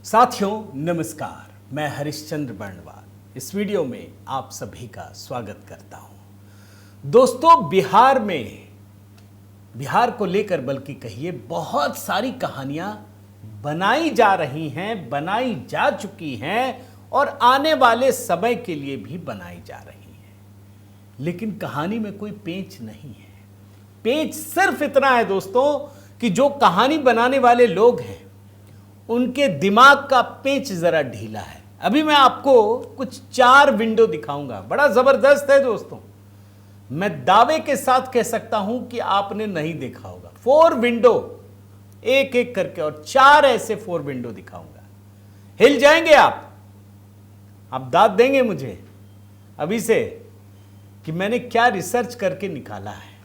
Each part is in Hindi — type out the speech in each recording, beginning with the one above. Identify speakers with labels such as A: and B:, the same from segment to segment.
A: साथियों नमस्कार, मैं हरिश्चंद्र बर्णवाल इस वीडियो में आप सभी का स्वागत करता हूं। दोस्तों, बिहार को लेकर बल्कि कहिए बहुत सारी कहानियां बनाई जा रही हैं, बनाई जा चुकी हैं और आने वाले समय के लिए भी बनाई जा रही हैं। लेकिन कहानी में कोई पेंच नहीं है। पेंच सिर्फ इतना है दोस्तों कि जो कहानी बनाने वाले लोग हैं उनके दिमाग का पेंच जरा ढीला है। अभी मैं आपको कुछ 4 विंडो दिखाऊंगा, बड़ा जबरदस्त है दोस्तों। मैं दावे के साथ कह सकता हूं कि आपने नहीं देखा होगा। 4 विंडो एक एक करके और 4 ऐसे 4 विंडो दिखाऊंगा। हिल जाएंगे आप दाद देंगे मुझे अभी से कि मैंने क्या रिसर्च करके निकाला है।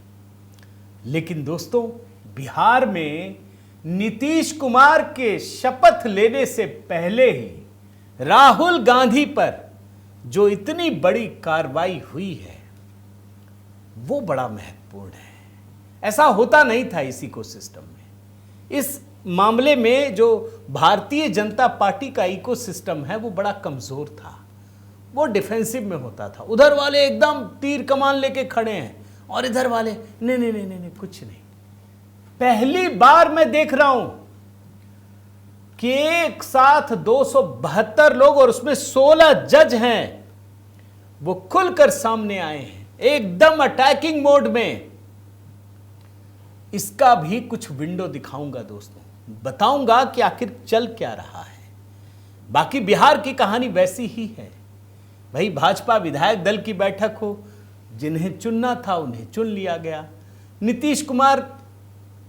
A: लेकिन दोस्तों, बिहार में नीतीश कुमार के शपथ लेने से पहले ही राहुल गांधी पर जो इतनी बड़ी कार्रवाई हुई है वो बड़ा महत्वपूर्ण है। ऐसा होता नहीं था इस इकोसिस्टम में। इस मामले में जो भारतीय जनता पार्टी का इकोसिस्टम है वो बड़ा कमजोर था, वो डिफेंसिव में होता था। उधर वाले एकदम तीर कमान लेके खड़े हैं और इधर वाले नहीं नहीं नहीं नहीं कुछ नहीं। पहली बार मैं देख रहा हूं कि एक साथ 272 लोग और उसमें 16 जज हैं, वो खुलकर सामने आए हैं एकदम अटैकिंग मोड में। इसका भी कुछ विंडो दिखाऊंगा दोस्तों, बताऊंगा कि आखिर चल क्या रहा है। बाकी बिहार की कहानी वैसी ही है भाई। भाजपा विधायक दल की बैठक हो, जिन्हें चुनना था उन्हें चुन लिया गया। नीतीश कुमार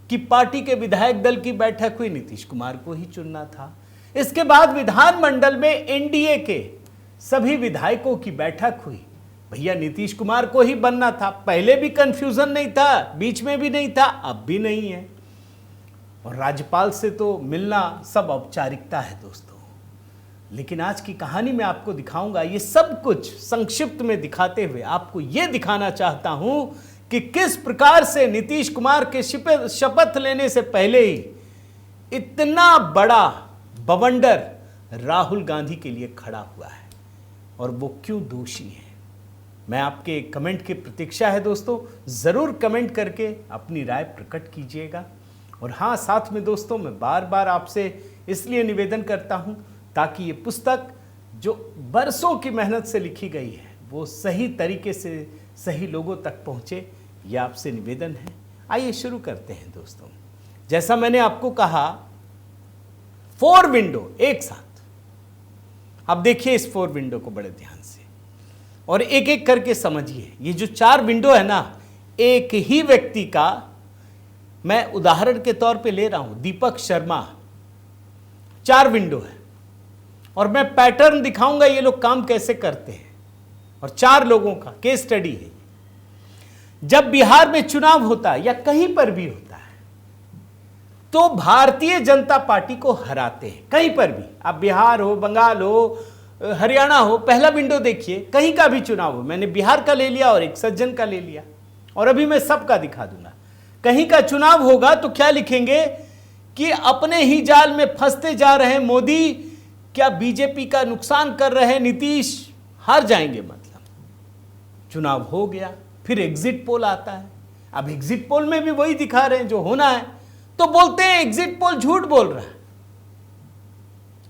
A: की पार्टी के विधायक दल की बैठक हुई, नीतीश कुमार को ही चुनना था। इसके बाद विधानमंडल में एनडीए के सभी विधायकों की बैठक हुई, भैया नीतीश कुमार को ही बनना था। पहले भी कंफ्यूजन नहीं था, बीच में भी नहीं था, अब भी नहीं है। और राज्यपाल से तो मिलना सब औपचारिकता है दोस्तों। लेकिन आज की कहानी में आपको दिखाऊंगा, ये सब कुछ संक्षिप्त में दिखाते हुए आपको यह दिखाना चाहता हूं कि किस प्रकार से नीतीश कुमार के शपथ लेने से पहले ही इतना बड़ा बवंडर राहुल गांधी के लिए खड़ा हुआ है और वो क्यों दोषी है। मैं आपके कमेंट की प्रतीक्षा है दोस्तों, जरूर कमेंट करके अपनी राय प्रकट कीजिएगा। और हाँ, साथ में दोस्तों मैं बार बार आपसे इसलिए निवेदन करता हूं ताकि ये पुस्तक जो बरसों की मेहनत से लिखी गई है वो सही तरीके से सही लोगों तक पहुंचे, यह आपसे निवेदन है। आइए शुरू करते हैं दोस्तों। जैसा मैंने आपको कहा, 4 विंडो एक साथ। अब देखिए इस 4 विंडो को बड़े ध्यान से और एक एक करके समझिए। ये जो 4 विंडो है ना, एक ही व्यक्ति का मैं उदाहरण के तौर पे ले रहा हूं, दीपक शर्मा। 4 विंडो है और मैं पैटर्न दिखाऊंगा ये लोग काम कैसे करते हैं और 4 लोगों का केस स्टडी है। जब बिहार में चुनाव होता है या कहीं पर भी होता है तो भारतीय जनता पार्टी को हराते हैं। कहीं पर भी, आप बिहार हो, बंगाल हो, हरियाणा हो, पहला विंडो देखिए, कहीं का भी चुनाव हो। मैंने बिहार का ले लिया और एक सज्जन का ले लिया और अभी मैं सबका दिखा दूंगा। कहीं का चुनाव होगा तो क्या लिखेंगे कि अपने ही जाल में फंसते जा रहे हैं मोदी, क्या बीजेपी का नुकसान कर रहे हैं नीतीश, हार जाएंगे। मतलब चुनाव हो गया, फिर एग्जिट पोल आता है। अब एग्जिट पोल में भी वही दिखा रहे हैं जो होना है, तो बोलते हैं एग्जिट पोल झूठ बोल रहा है।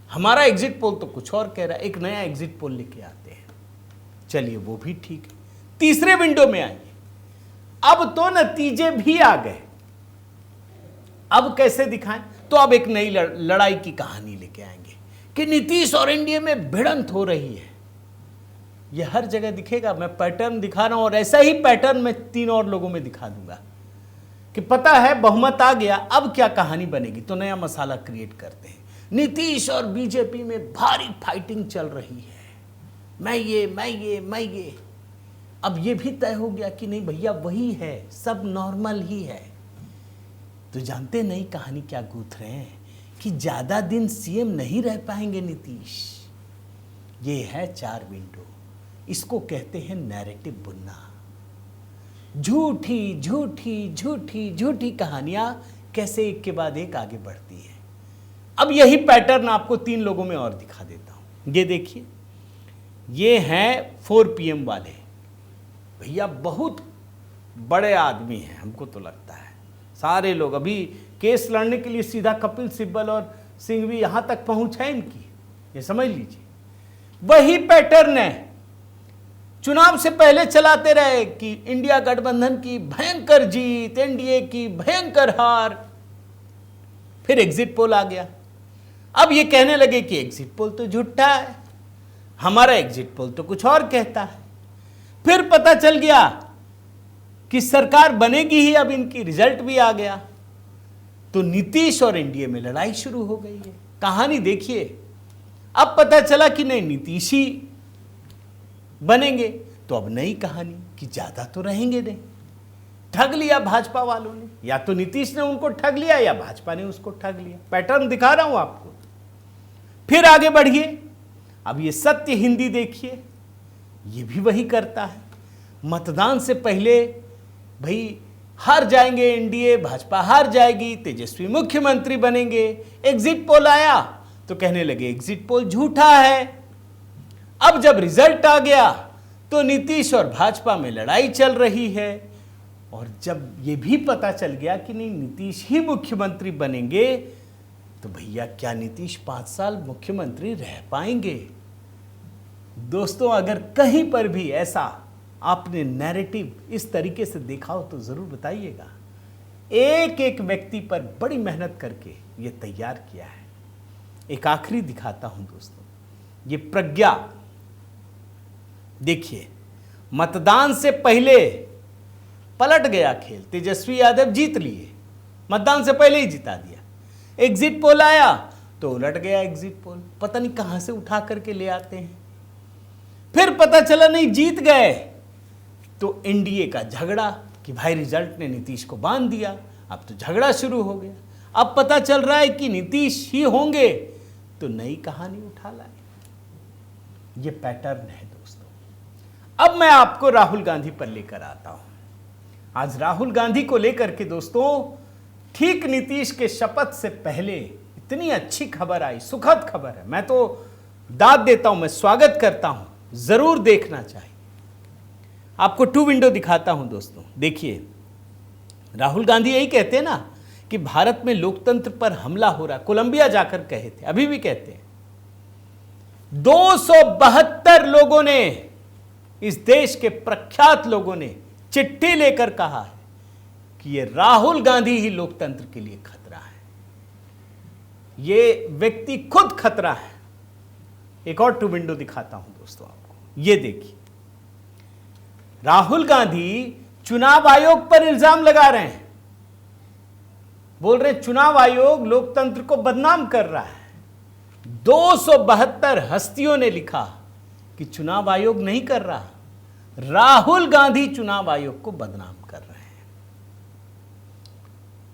A: हमारा एग्जिट पोल तो कुछ और कह रहा है, एक नया एग्जिट पोल लेके आते हैं। चलिए वो भी ठीक है। तीसरे विंडो में आइए। अब तो नतीजे भी आ गए, अब कैसे दिखाएं? तो अब एक नई लड़ाई की कहानी लेके आएंगे कि नीतीश और एनडीए में भिड़ंत हो रही है। यह हर जगह दिखेगा। मैं पैटर्न दिखा रहा हूं और ऐसा ही पैटर्न मैं 3 और लोगों में दिखा दूंगा कि पता है बहुमत आ गया, अब क्या कहानी बनेगी। तो नया मसाला क्रिएट करते हैं। नीतीश और बीजेपी में भारी फाइटिंग चल रही है, मैं ये। अब ये भी तय हो गया कि नहीं भैया वही है, सब नॉर्मल ही है। तो जानते नहीं कहानी क्या गूंथ रहे हैं कि ज्यादा दिन सीएम नहीं रह पाएंगे नीतीश। ये है 4 विंडो, इसको कहते हैं नैरेटिव बुनना। झूठी झूठी झूठी झूठी कहानियां कैसे एक के बाद एक आगे बढ़ती है। अब यही पैटर्न आपको 3 लोगों में और दिखा देता हूं। ये देखिए, ये हैं 4 PM वाले। भैया बहुत बड़े आदमी हैं, हमको तो लगता है। सारे लोग अभी केस लड़ने के लिए सीधा कपिल सिब्बल और सिंघवी यहां तक पहुंच है इनकी, ये समझ लीजिए। वही पैटर्न है, चुनाव से पहले चलाते रहे कि इंडिया गठबंधन की भयंकर जीत, एनडीए की भयंकर हार, फिर एग्जिट पोल आ गया। अब ये कहने लगे कि एग्जिट पोल तो झूठा है, हमारा एग्जिट पोल तो कुछ और कहता है। फिर पता चल गया कि सरकार बनेगी ही, अब इनकी रिजल्ट भी आ गया, तो नीतीश और एनडीए में लड़ाई शुरू हो गई है। कहानी देखिए, अब पता चला कि नहीं नीतीश ही बनेंगे, तो अब नई कहानी कि ज्यादा तो रहेंगे नहीं। ठग लिया भाजपा वालों ने, या तो नीतीश ने उनको ठग लिया या भाजपा ने उसको ठग लिया। पैटर्न दिखा रहा हूं आपको। फिर आगे बढ़िए, अब ये सत्य हिंदी देखिए, ये भी वही करता है। मतदान से पहले भाई हार जाएंगे एनडीए, भाजपा हार जाएगी, तेजस्वी मुख्यमंत्री बनेंगे। एग्जिट पोल आया तो कहने लगे एग्जिट पोल झूठा है। अब जब रिजल्ट आ गया तो नीतीश और भाजपा में लड़ाई चल रही है, और जब ये भी पता चल गया कि नहीं नीतीश ही मुख्यमंत्री बनेंगे, तो भैया क्या नीतीश 5 साल मुख्यमंत्री रह पाएंगे? दोस्तों, अगर कहीं पर भी ऐसा आपने नैरेटिव इस तरीके से देखा हो तो जरूर बताइएगा। एक एक व्यक्ति पर बड़ी मेहनत करके ये तैयार किया है। एक आखिरी दिखाता हूं दोस्तों, ये प्रज्ञा देखिए, मतदान से पहले पलट गया खेल, तेजस्वी यादव जीत लिए, मतदान से पहले ही जिता दिया। एग्जिट पोल आया तो उलट गया एग्जिट पोल, पता नहीं कहां से उठा करके ले आते हैं। फिर पता चला नहीं जीत गए, तो एनडीए का झगड़ा कि भाई रिजल्ट ने नीतीश को बांध दिया, अब तो झगड़ा शुरू हो गया। अब पता चल रहा है कि नीतीश ही होंगे, तो नई कहानी उठा लाए। ये पैटर्न है दोस्तों। अब मैं आपको राहुल गांधी पर लेकर आता हूं। आज राहुल गांधी को लेकर के दोस्तों, ठीक नीतीश के शपथ से पहले इतनी अच्छी खबर आई, सुखद खबर है। मैं तो दाद देता हूं, मैं स्वागत करता हूं, जरूर देखना चाहिए। आपको 2 विंडो दिखाता हूं दोस्तों। देखिए, राहुल गांधी यही कहते हैं ना कि भारत में लोकतंत्र पर हमला हो रहा, कोलंबिया जाकर कहे थे, अभी भी कहते हैं। 272 लोगों ने, इस देश के प्रख्यात लोगों ने चिट्ठी लेकर कहा है कि ये राहुल गांधी ही लोकतंत्र के लिए खतरा है, ये व्यक्ति खुद खतरा है। एक और 2 विंडो दिखाता हूं दोस्तों आपको। ये देखिए, राहुल गांधी चुनाव आयोग पर इल्जाम लगा रहे हैं, बोल रहे चुनाव आयोग लोकतंत्र को बदनाम कर रहा है। 272 हस्तियों ने लिखा कि चुनाव आयोग नहीं कर रहा, राहुल गांधी चुनाव आयोग को बदनाम कर रहे हैं।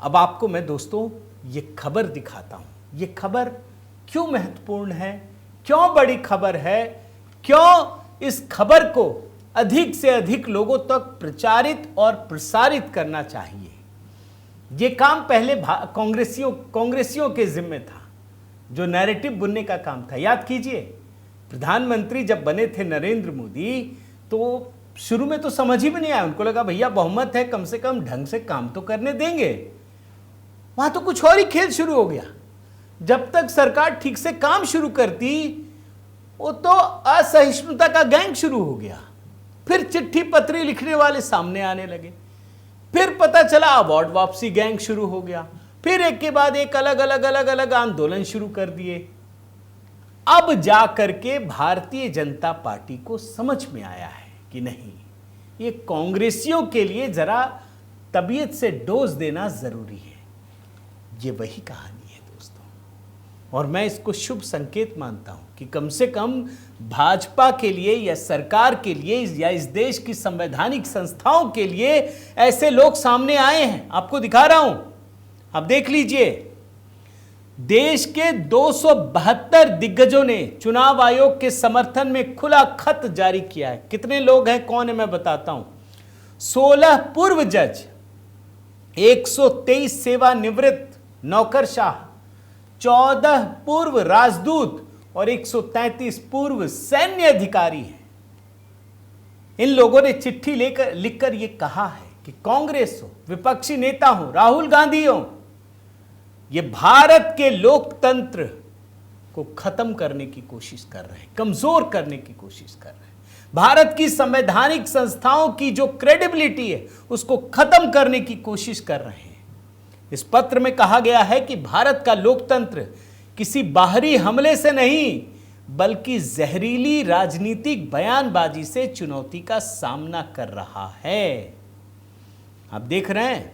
A: अब आपको मैं दोस्तों ये खबर दिखाता हूं। ये खबर क्यों महत्वपूर्ण है, क्यों बड़ी खबर है, क्यों इस खबर को अधिक से अधिक लोगों तक प्रचारित और प्रसारित करना चाहिए। ये काम पहले कांग्रेसियों के जिम्मे था, जो नैरेटिव बुनने का काम था। याद कीजिए, प्रधानमंत्री जब बने थे नरेंद्र मोदी, तो शुरू में तो समझ ही में नहीं आया, उनको लगा भैया बहुमत है, कम से कम ढंग से काम तो करने देंगे। वहां तो कुछ और ही खेल शुरू हो गया। जब तक सरकार ठीक से काम शुरू करती, वो तो असहिष्णुता का गैंग शुरू हो गया। फिर चिट्ठी पत्री लिखने वाले सामने आने लगे, फिर पता चला अवार्ड वापसी गैंग शुरू हो गया, फिर एक के बाद एक अलग अलग आंदोलन शुरू कर दिए। अब जा करके भारतीय जनता पार्टी को समझ में आया है कि नहीं, ये कांग्रेसियों के लिए जरा तबीयत से डोज देना जरूरी है। ये वही कहानी है दोस्तों, और मैं इसको शुभ संकेत मानता हूं कि कम से कम भाजपा के लिए या सरकार के लिए या इस देश की संवैधानिक संस्थाओं के लिए ऐसे लोग सामने आए हैं। आपको दिखा रहा हूं, अब देख लीजिए। देश के 272 दिग्गजों ने चुनाव आयोग के समर्थन में खुला खत जारी किया है। कितने लोग हैं, कौन है, मैं बताता हूं। 16 पूर्व जज, 123 सेवानिवृत्त नौकरशाह, 14 पूर्व राजदूत और 133 पूर्व सैन्य अधिकारी हैं। इन लोगों ने चिट्ठी लिखकर यह कहा है कि कांग्रेस हो, विपक्षी नेता हो, राहुल गांधी हो, ये भारत के लोकतंत्र को खत्म करने की कोशिश कर रहे हैं, कमजोर करने की कोशिश कर रहे हैं। भारत की संवैधानिक संस्थाओं की जो क्रेडिबिलिटी है उसको खत्म करने की कोशिश कर रहे हैं। इस पत्र में कहा गया है कि भारत का लोकतंत्र किसी बाहरी हमले से नहीं बल्कि जहरीली राजनीतिक बयानबाजी से चुनौती का सामना कर रहा है। आप देख रहे हैं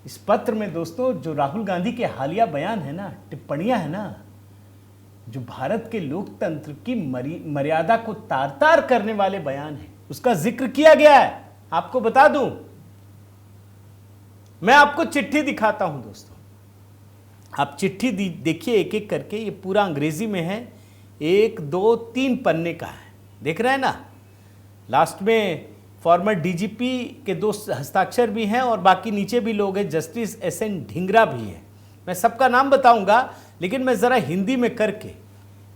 A: इस पत्र में दोस्तों जो राहुल गांधी के हालिया बयान है ना, टिप्पणियां है ना, जो भारत के लोकतंत्र की मर्यादा को तार तार करने वाले बयान है, उसका जिक्र किया गया है। आपको बता दूं, मैं आपको चिट्ठी दिखाता हूं दोस्तों, आप चिट्ठी देखिए एक एक करके। ये पूरा अंग्रेजी में है, 1 2 3 पन्ने का है, देख रहे हैं ना। लास्ट में फॉर्मर डीजीपी के 2 हस्ताक्षर भी हैं और बाकी नीचे भी लोग हैं, जस्टिस SN ढींगरा भी है। मैं सबका नाम बताऊंगा, लेकिन मैं जरा हिंदी में करके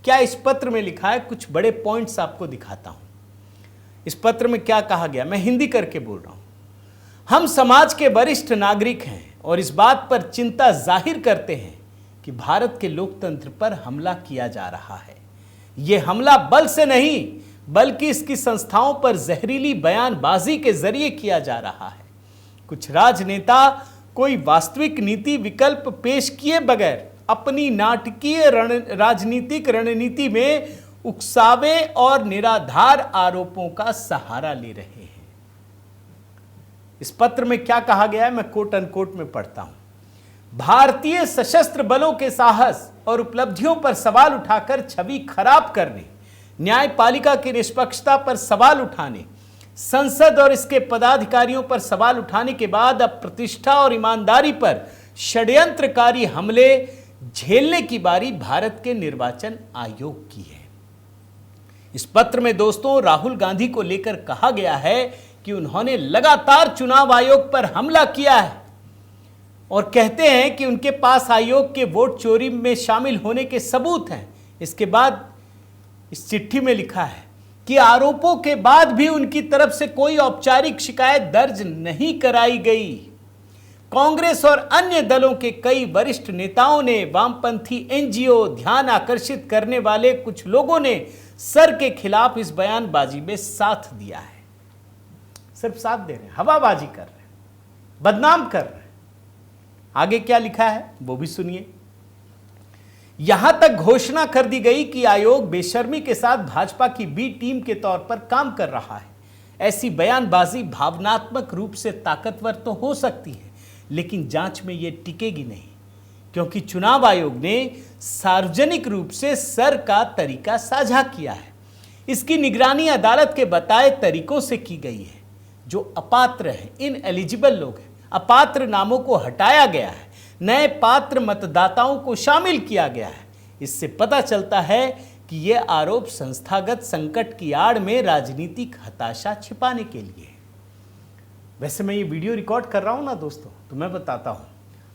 A: क्या इस पत्र में लिखा है कुछ बड़े पॉइंट्स आपको दिखाता हूं। इस पत्र में क्या कहा गया, मैं हिंदी करके बोल रहा हूं। हम समाज के वरिष्ठ नागरिक हैं और इस बात पर चिंता जाहिर करते हैं कि भारत के लोकतंत्र पर हमला किया जा रहा है। यह हमला बल से नहीं बल्कि इसकी संस्थाओं पर जहरीली बयानबाजी के जरिए किया जा रहा है। कुछ राजनेता कोई वास्तविक नीति विकल्प पेश किए बगैर अपनी नाटकीय राजनीतिक रणनीति में उकसावे और निराधार आरोपों का सहारा ले रहे हैं। इस पत्र में क्या कहा गया है, मैं कोट अनकोट में पढ़ता हूं। भारतीय सशस्त्र बलों के साहस और उपलब्धियों पर सवाल उठाकर छवि खराब करने, न्यायपालिका की निष्पक्षता पर सवाल उठाने, संसद और इसके पदाधिकारियों पर सवाल उठाने के बाद अब प्रतिष्ठा और ईमानदारी पर षड्यंत्रकारी हमले झेलने की बारी भारत के निर्वाचन आयोग की है। इस पत्र में दोस्तों राहुल गांधी को लेकर कहा गया है कि उन्होंने लगातार चुनाव आयोग पर हमला किया है और कहते हैं कि उनके पास आयोग के वोट चोरी में शामिल होने के सबूत हैं। इसके बाद इस चिट्ठी में लिखा है कि आरोपों के बाद भी उनकी तरफ से कोई औपचारिक शिकायत दर्ज नहीं कराई गई। कांग्रेस और अन्य दलों के कई वरिष्ठ नेताओं ने, वामपंथी NGO, ध्यान आकर्षित करने वाले कुछ लोगों ने सर के खिलाफ इस बयानबाजी में साथ दिया है। सिर्फ साथ दे रहे हैं, हवाबाजी कर रहे हैं, बदनाम कर रहे हैं। आगे क्या लिखा है वो भी सुनिए। यहां तक घोषणा कर दी गई कि आयोग बेशर्मी के साथ भाजपा की बी टीम के तौर पर काम कर रहा है। ऐसी बयानबाजी भावनात्मक रूप से ताकतवर तो हो सकती है, लेकिन जांच में यह टिकेगी नहीं, क्योंकि चुनाव आयोग ने सार्वजनिक रूप से सर का तरीका साझा किया है। इसकी निगरानी अदालत के बताए तरीकों से की गई है। जो अपात्र हैं, इनएलिजिबल लोग हैं, अपात्र नामों को हटाया गया है, नए पात्र मतदाताओं को शामिल किया गया है। इससे पता चलता है कि यह आरोप संस्थागत संकट की आड़ में राजनीतिक हताशा छिपाने के लिए है। वैसे मैं ये वीडियो रिकॉर्ड कर रहा हूं ना दोस्तों, तो मैं बताता हूं,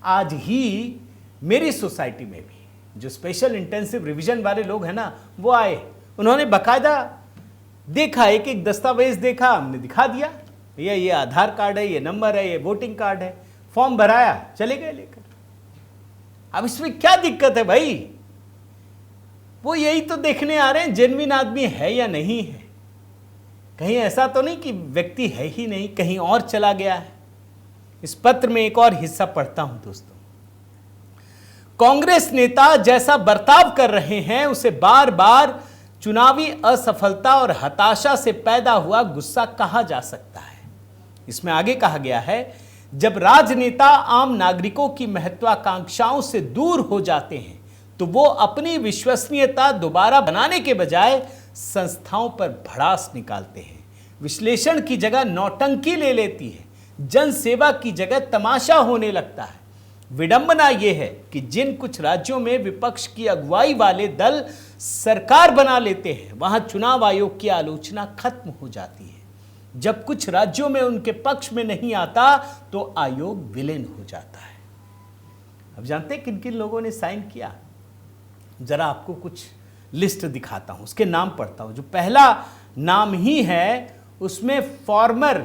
A: आज ही मेरी सोसाइटी में भी जो स्पेशल इंटेंसिव रिवीजन वाले लोग हैं ना, वो आए, उन्होंने बाकायदा देखा, एक एक दस्तावेज देखा, हमने दिखा दिया, भैया ये आधार कार्ड है, ये नंबर है, ये वोटिंग कार्ड है, फॉर्म भराया, चले गए लेकर। अब इसमें क्या दिक्कत है भाई? वो यही तो देखने आ रहे हैं जेन्युइन आदमी है या नहीं है। कहीं ऐसा तो नहीं कि व्यक्ति है ही नहीं, कहीं और चला गया है। इस पत्र में एक और हिस्सा पढ़ता हूं दोस्तों। कांग्रेस नेता जैसा बर्ताव कर रहे हैं उसे बार बार चुनावी असफलता और हताशा से पैदा हुआ गुस्सा कहा जा सकता है। इसमें आगे कहा गया है, जब राजनेता आम नागरिकों की महत्वाकांक्षाओं से दूर हो जाते हैं तो वो अपनी विश्वसनीयता दोबारा बनाने के बजाय संस्थाओं पर भड़ास निकालते हैं, विश्लेषण की जगह नौटंकी ले लेती है, जन सेवा की जगह तमाशा होने लगता है। विडंबना यह है कि जिन कुछ राज्यों में विपक्ष की अगुवाई वाले दल सरकार बना लेते हैं, वहां चुनाव आयोग की आलोचना खत्म हो जाती है। जब कुछ राज्यों में उनके पक्ष में नहीं आता तो आयोग विलीन हो जाता है। अब जानते हैं किन किन लोगों ने साइन किया? जरा आपको कुछ लिस्ट दिखाता हूं, उसके नाम पढ़ता हूं। जो पहला नाम ही है उसमें फॉर्मर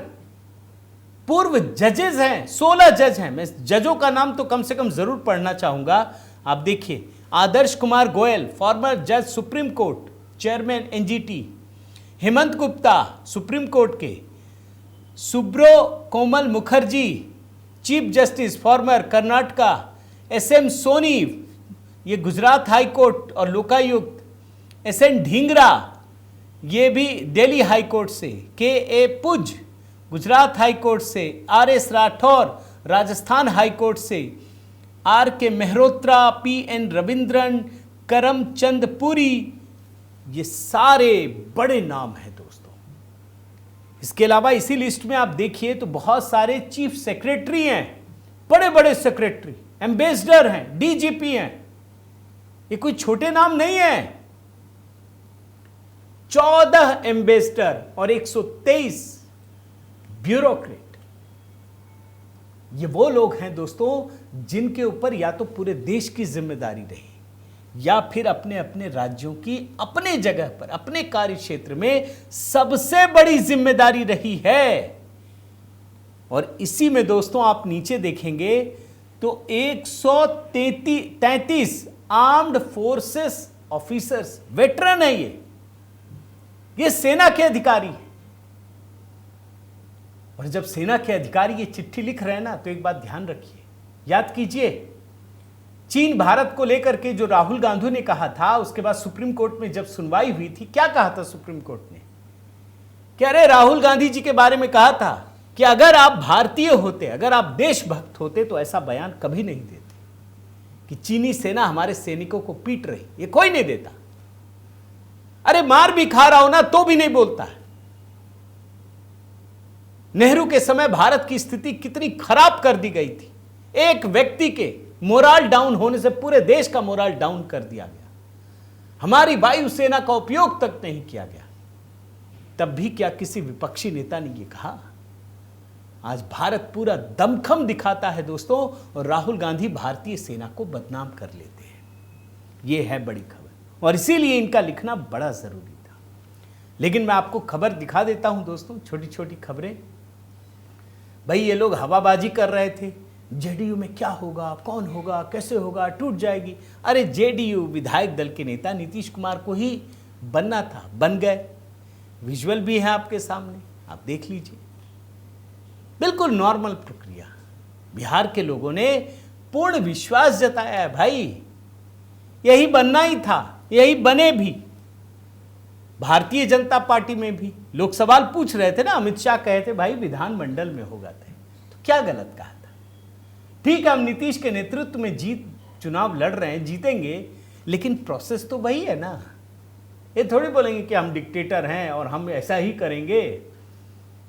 A: पूर्व जजेस हैं, 16 जज हैं। मैं जजों का नाम तो कम से कम जरूर पढ़ना चाहूंगा। आप देखिए, आदर्श कुमार गोयल, फॉर्मर जज supreme court, chairman NGT. Hemant Gupta, supreme court के। Subhro Kamal Mukherjee, chief justice, former, Karnataka. SM Soni, ये गुजरात हाई कोर्ट और लोकायुक्त। एसएन ढींगरा, ये भी दिल्ली हाई कोर्ट से। के ए पुज, गुजरात हाई कोर्ट से। R S Rathore, Rajasthan high court से। आर के मेहरोत्रा, पी एन रविंद्रन, करमचंद पुरी, ये सारे बड़े नाम हैं दोस्तों। इसके अलावा इसी लिस्ट में आप देखिए तो बहुत सारे चीफ सेक्रेटरी हैं, बड़े बड़े सेक्रेटरी, एम्बेसडर हैं, डीजीपी हैं। ये कोई छोटे नाम नहीं है। 14 एम्बेसडर और 123 ब्यूरोक्रेट। ये वो लोग हैं दोस्तों जिनके ऊपर या तो पूरे देश की जिम्मेदारी रही या फिर अपने अपने राज्यों की अपने जगह पर अपने कार्य क्षेत्र में सबसे बड़ी जिम्मेदारी रही है। और इसी में दोस्तों आप नीचे देखेंगे तो 133 आर्म्ड फोर्सेस ऑफिसर्स, वेटरन है ये सेना के अधिकारी हैं। और जब सेना के अधिकारी ये चिट्ठी लिख रहे हैं ना, तो एक बात ध्यान रखिए, याद कीजिए, चीन भारत को लेकर के जो राहुल गांधी ने कहा था, उसके बाद सुप्रीम कोर्ट में जब सुनवाई हुई थी, क्या कहा था सुप्रीम कोर्ट ने? कि अरे राहुल गांधी जी के बारे में कहा था कि अगर आप भारतीय होते, अगर आप देशभक्त होते तो ऐसा बयान कभी नहीं देते कि चीनी सेना हमारे सैनिकों को पीट रही। ये कोई नहीं देता। अरे मार भी खा रहा हो ना तो भी नहीं बोलता है। नेहरू के समय भारत की स्थिति कितनी खराब कर दी गई थी। एक व्यक्ति के मोरल डाउन होने से पूरे देश का मोरल डाउन कर दिया गया। हमारी वायुसेना का उपयोग तक नहीं किया गया। तब भी क्या किसी विपक्षी नेता ने यह कहा? आज भारत पूरा दमखम दिखाता है दोस्तों, और राहुल गांधी भारतीय सेना को बदनाम कर लेते हैं। यह है बड़ी खबर और इसीलिए इनका लिखना बड़ा जरूरी था। लेकिन मैं आपको खबर दिखा देता हूं दोस्तों, छोटी छोटी खबरें। भाई ये लोग हवाबाजी कर रहे थे, जेडीयू में क्या होगा, कौन होगा, कैसे होगा, टूट जाएगी। अरे जेडीयू विधायक दल के नेता नीतीश कुमार को ही बनना था, बन गए। विजुअल भी है आपके सामने, आप देख लीजिए। बिल्कुल नॉर्मल प्रक्रिया। बिहार के लोगों ने पूर्ण विश्वास जताया है, भाई यही बनना ही था, यही बने भी। भारतीय जनता पार्टी में भी लोग सवाल पूछ रहे थे ना, अमित शाह कहे थे भाई विधानमंडल में होगा, तो क्या गलत कहा था? ठीक है, हम नीतीश के नेतृत्व में चुनाव लड़ रहे हैं, जीतेंगे, लेकिन प्रोसेस तो वही है ना। ये थोड़ी बोलेंगे कि हम डिक्टेटर हैं और हम ऐसा ही करेंगे।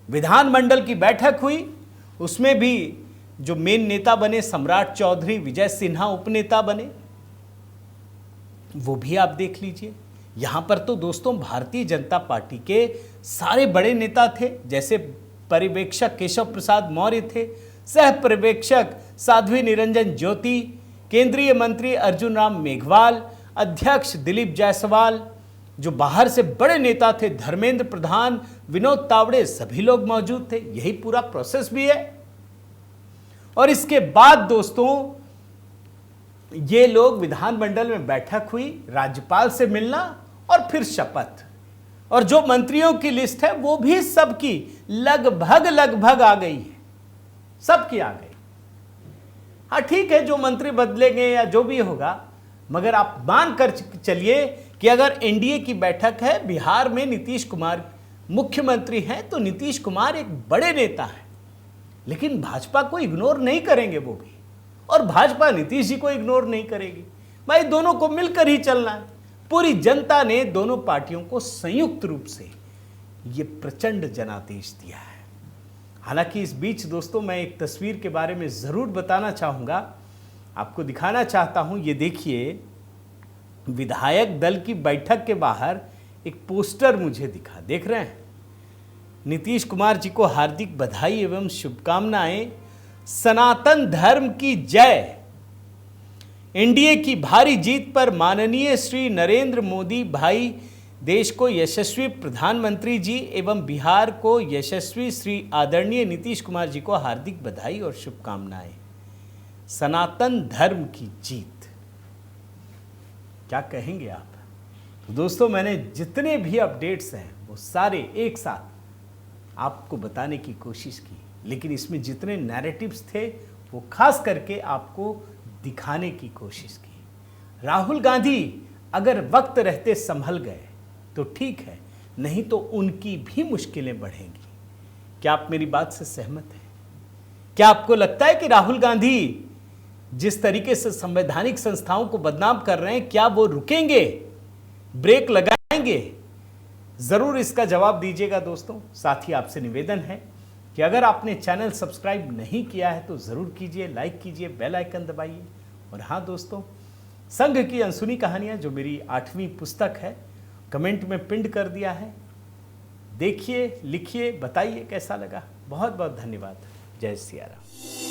A: विधानमंडल की बैठक हुई, उसमें भी जो मेन नेता बने सम्राट चौधरी, विजय सिन्हा उपनेता बने, वो भी आप देख लीजिए। यहां पर तो दोस्तों भारतीय जनता पार्टी के सारे बड़े नेता थे, जैसे पर्यवेक्षक केशव प्रसाद मौर्य थे, सह पर्यवेक्षक साध्वी निरंजन ज्योति, केंद्रीय मंत्री अर्जुन राम मेघवाल, अध्यक्ष दिलीप जायसवाल, जो बाहर से बड़े नेता थे धर्मेंद्र प्रधान, विनोद तावड़े, सभी लोग मौजूद थे। यही पूरा प्रोसेस भी है। और इसके बाद दोस्तों ये लोग विधानमंडल में बैठक हुई, राज्यपाल से मिलना और फिर शपथ। और जो मंत्रियों की लिस्ट है वो भी सबकी लगभग आ गई है, सबकी आ गई। हाँ ठीक है, जो मंत्री बदलेंगे या जो भी होगा, मगर आप मान कर चलिए कि अगर एनडीए की बैठक है, बिहार में नीतीश कुमार मुख्यमंत्री हैं, तो नीतीश कुमार एक बड़े नेता हैं। लेकिन भाजपा को इग्नोर नहीं करेंगे वो भी, और भाजपा नीतीश जी को इग्नोर नहीं करेगी। भाई दोनों को मिलकर ही चलना है। पूरी जनता ने दोनों पार्टियों को संयुक्त रूप से ये प्रचंड जनादेश दिया है। हालांकि इस बीच दोस्तों मैं एक तस्वीर के बारे में जरूर बताना चाहूंगा, आपको दिखाना चाहता हूं। ये देखिए, विधायक दल की बैठक के बाहर एक पोस्टर मुझे दिखा, देख रहे हैं? नीतीश कुमार जी को हार्दिक बधाई एवं शुभकामनाएं, सनातन धर्म की जय। एनडीए की भारी जीत पर माननीय श्री नरेंद्र मोदी भाई देश को यशस्वी प्रधानमंत्री जी एवं बिहार को यशस्वी श्री आदरणीय नीतीश कुमार जी को हार्दिक बधाई और शुभकामनाएं। सनातन धर्म की जीत, क्या कहेंगे आप? तो दोस्तों, मैंने जितने भी अपडेट्स हैं वो सारे एक साथ आपको बताने की कोशिश की, लेकिन इसमें जितने नैरेटिव्स थे वो खास करके आपको दिखाने की कोशिश की। राहुल गांधी अगर वक्त रहते संभल गए तो ठीक है, नहीं तो उनकी भी मुश्किलें बढ़ेंगी। क्या आप मेरी बात से सहमत हैं? क्या आपको लगता है कि राहुल गांधी जिस तरीके से संवैधानिक संस्थाओं को बदनाम कर रहे हैं, क्या वो रुकेंगे, ब्रेक लगाएंगे? जरूर इसका जवाब दीजिएगा दोस्तों। साथ ही आपसे निवेदन है कि अगर आपने चैनल सब्सक्राइब नहीं किया है तो जरूर कीजिए, लाइक कीजिए, बेल आइकन दबाइए। और हाँ दोस्तों, संघ की अनसुनी कहानियां जो मेरी 8वीं पुस्तक है, कमेंट में पिंड कर दिया है। देखिए, लिखिए, बताइए कैसा लगा। बहुत बहुत धन्यवाद। जय सिया राम।